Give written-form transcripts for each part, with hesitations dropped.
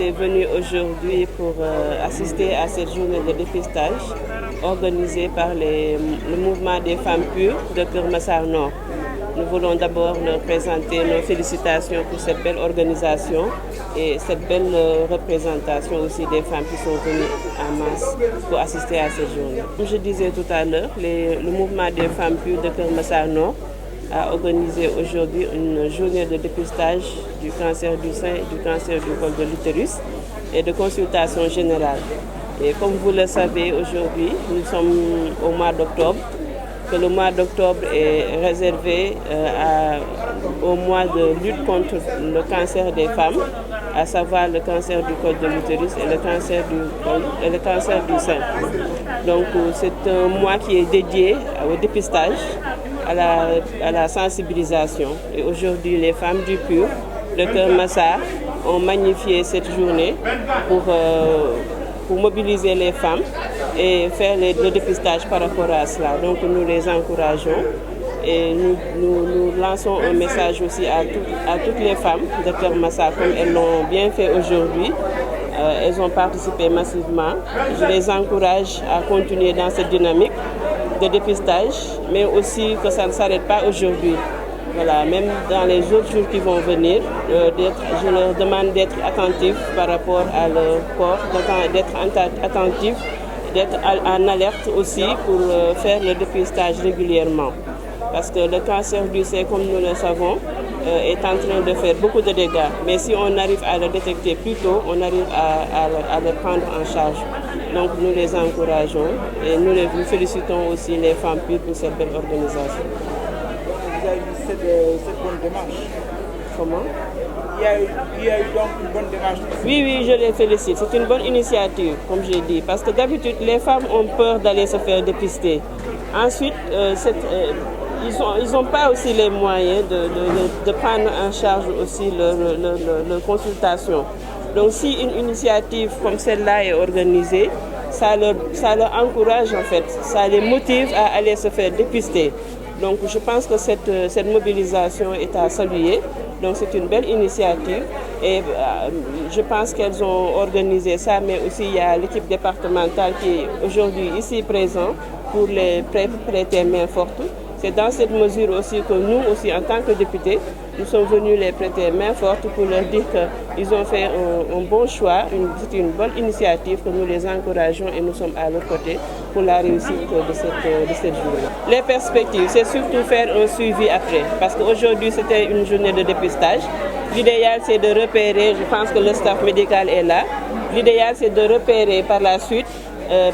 est venu aujourd'hui pour assister à cette journée de dépistage organisée par le mouvement des femmes pures de Keur Massar Nord. Nous voulons d'abord leur présenter nos félicitations pour cette belle organisation et cette belle représentation aussi des femmes qui sont venues en masse pour assister à cette journée. Comme je disais tout à l'heure, le mouvement des femmes pures de Keur Massar Nord a organisé aujourd'hui une journée de dépistage du cancer du sein et du cancer du col de l'utérus et de consultation générale. Et comme vous le savez, aujourd'hui, nous sommes au mois d'octobre, que le mois d'octobre est réservé au mois de lutte contre le cancer des femmes, à savoir le cancer du col de l'utérus et le cancer du sein. Donc c'est un mois qui est dédié au dépistage, à la sensibilisation. Et aujourd'hui, les femmes du PUR de Keur Massar ont magnifié cette journée pour mobiliser les femmes et faire le dépistage par rapport à cela. Donc nous les encourageons et nous lançons un message aussi à toutes les femmes de Keur Massar, comme elles l'ont bien fait aujourd'hui. Elles ont participé massivement. Je les encourage à continuer dans cette dynamique de dépistage, mais aussi que ça ne s'arrête pas aujourd'hui. Voilà, même dans les autres jours qui vont venir, je leur demande d'être attentifs par rapport à leur corps, d'être attentifs, d'être en alerte aussi pour faire le dépistage régulièrement. Parce que le cancer du sein, comme nous le savons, est en train de faire beaucoup de dégâts. Mais si on arrive à le détecter plus tôt, on arrive à le prendre en charge. Donc nous les encourageons et nous félicitons aussi les femmes pures pour cette belle organisation. Vous avez vu cette bonne démarche? Comment? Il y a eu donc une bonne démarche. Oui, je les félicite. C'est une bonne initiative, comme j'ai dit, parce que d'habitude, les femmes ont peur d'aller se faire dépister. Ensuite, ils n'ont pas aussi les moyens de prendre en charge aussi leur consultation. Donc si une initiative comme celle-là est organisée, ça leur encourage en fait, ça les motive à aller se faire dépister. Donc je pense que cette mobilisation est à saluer. Donc c'est une belle initiative et je pense qu'elles ont organisé ça, mais aussi il y a l'équipe départementale qui est aujourd'hui ici présente pour les prêter main forte. C'est dans cette mesure aussi que nous, aussi en tant que députés, nous sommes venus les prêter main forte pour leur dire qu'ils ont fait un bon choix, c'est une bonne initiative que nous les encourageons et nous sommes à leur côté pour la réussite de cette journée. Les perspectives, c'est surtout faire un suivi après, parce qu'aujourd'hui c'était une journée de dépistage. L'idéal c'est de repérer, je pense que le staff médical est là, l'idéal c'est de repérer par la suite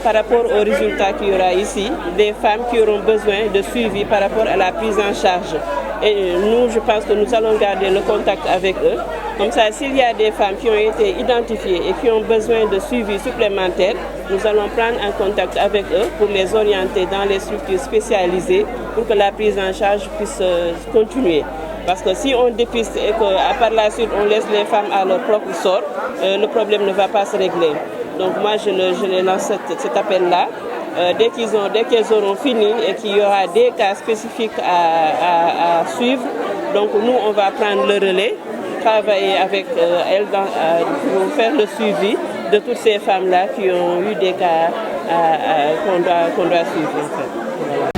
par rapport aux résultats qu'il y aura ici, des femmes qui auront besoin de suivi par rapport à la prise en charge. Et nous, je pense que nous allons garder le contact avec eux. Comme ça, s'il y a des femmes qui ont été identifiées et qui ont besoin de suivi supplémentaire, nous allons prendre en contact avec eux pour les orienter dans les structures spécialisées pour que la prise en charge puisse continuer. Parce que si on dépiste et que par la suite on laisse les femmes à leur propre sort, le problème ne va pas se régler. Donc moi je les lance cet appel-là. Dès qu'elles auront fini et qu'il y aura des cas spécifiques à suivre, donc nous on va prendre le relais, travailler avec elles pour faire le suivi de toutes ces femmes-là qui ont eu des cas qu'on doit suivre en fait. Voilà.